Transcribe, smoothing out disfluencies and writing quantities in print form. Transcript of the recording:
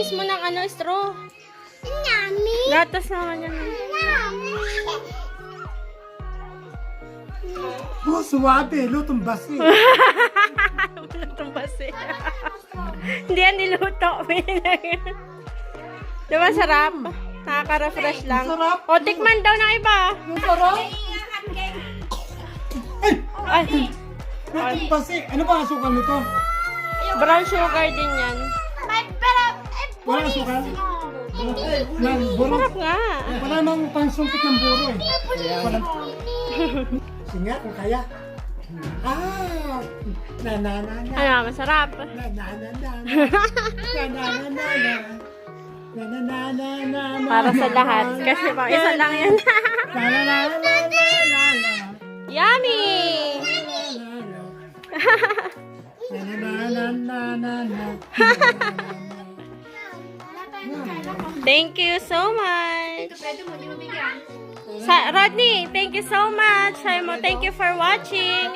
mismo ng ano, straw. Yummy. Gatas naman yan. Oh, suwabe. Lutong basi. Lutong basi. Hindi yan niluto. Diba sarap? Nakaka-refresh lang. Sarap. O, tikman daw ng iba. Ang sarap. Ay! Ay, Lutong basi. Ano ba asukal nito? brown sugar din yan. Wala asukal? Buro. Sarap nga. Wala nang pansungkit ng buro eh. Wala. Singa kung kaya. Ah! Na na na na. Ano, masarap. Na na na na. Na na na na na. Na na na na na. Para sa lahat. Kasi pang isa lang yan. La la la la la la la. Yummy! Na na na na na na na. Thank you so much. Rodney, thank you so much. Thank you for watching.